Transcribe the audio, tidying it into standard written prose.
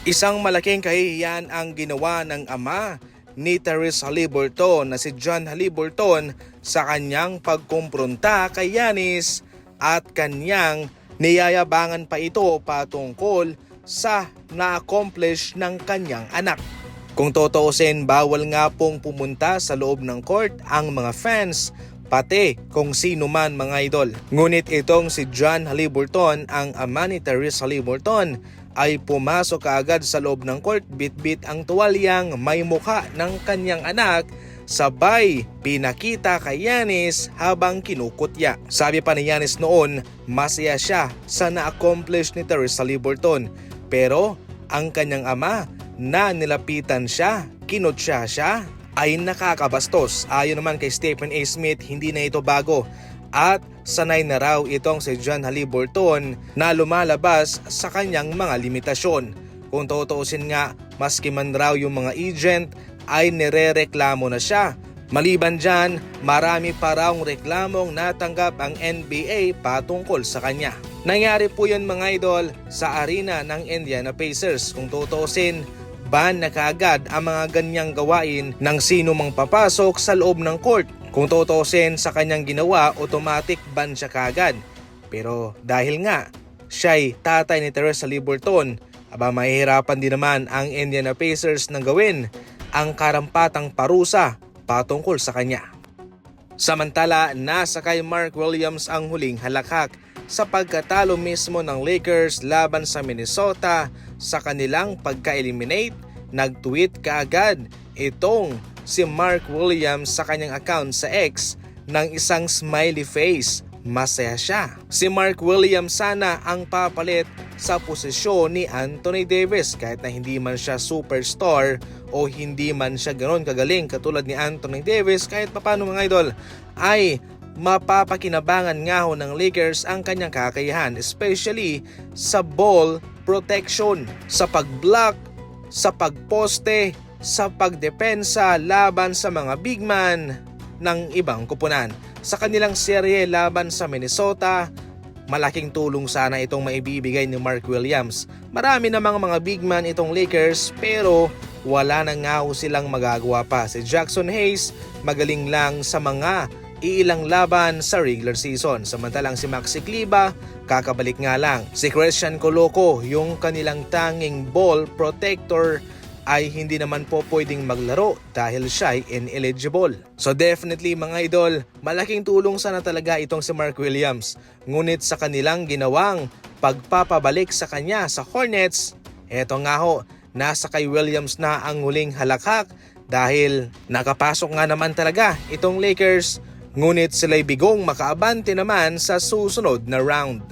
Isang malaking kahihiyan ang ginawa ng ama ni Therese Halliburton na si John Halliburton sa kanyang pagkumpronta kay Yanis at kanyang niyayabangan pa ito patungkol sa na-accomplish ng kanyang anak. Kung totoosin, bawal nga pong pumunta sa loob ng court ang mga fans, pati kung sino man mga idol. Ngunit itong si John Halliburton, ang ama ni Therese Halliburton, ay pumasok kaagad sa loob ng court, bitbit ang tuwalyang may mukha ng kanyang anak, sabay pinakita kay Yanis habang kinukutya. Sabi pa ni Yanis noon, masaya siya sa na-accomplish ni Therese Halliburton, pero ang kanyang ama na nilapitan siya, kinutya siya, ay nakakabastos. Ayon naman kay Stephen A. Smith, hindi na ito bago at sanay na raw itong si John Halliburton na lumalabas sa kanyang mga limitasyon. Kung tutuusin nga, maski man raw yung mga agent ay nirereklamo na siya. Maliban dyan, marami pa raw reklamong natanggap ang NBA patungkol sa kanya. Nangyari po yun mga idol sa arena ng Indiana Pacers. Kung tutuusin, ban na kaagad ang mga ganyang gawain ng sino mang papasok sa loob ng court. Kung tutuusin sa kanyang ginawa, automatic ban siya kaagad. Pero dahil nga siya'y tatay ni Therese Halliburton, mahihirapan din naman ang Indiana Pacers na gawin ang karampatang parusa patungkol sa kanya. Samantala, nasa kay Mark Williams ang huling halakhak sa pagkatalo mismo ng Lakers laban sa Minnesota sa kanilang pagka-eliminate. Nag-tweet kaagad itong si Mark Williams sa kanyang account sa X ng isang smiley face. Masaya siya. Si Mark Williams sana ang papalit sa posisyon ni Anthony Davis, kahit na hindi man siya superstar o hindi man siya ganoon kagaling katulad ni Anthony Davis. Kahit papano mga idol ay mapapakinabangan nga ho ng Lakers ang kanyang kakayahan, especially sa ball protection, sa pag-block, sa pagposte, sa pagdepensa laban sa mga big man ng ibang kupunan. Sa kanilang serye laban sa Minnesota, malaking tulong sana itong maibibigay ni Mark Williams. Marami namang mga big man itong Lakers, pero wala na nga ho silang magagawa pa. Si Jackson Hayes magaling lang sa mga iilang laban sa regular season. Samantalang si Maxi Kleber, kakabalik nga lang. Si Christian Coloco, yung kanilang tanging ball protector, ay hindi naman po pwedeng maglaro dahil siya ay ineligible. So definitely mga idol, malaking tulong sana talaga itong si Mark Williams. Ngunit sa kanilang ginawang pagpapabalik sa kanya sa Hornets, eto nga ho, nasa kay Williams na ang huling halakhak dahil nakapasok nga naman talaga itong Lakers. Ngunit sila'y bigong makaabante naman sa susunod na round.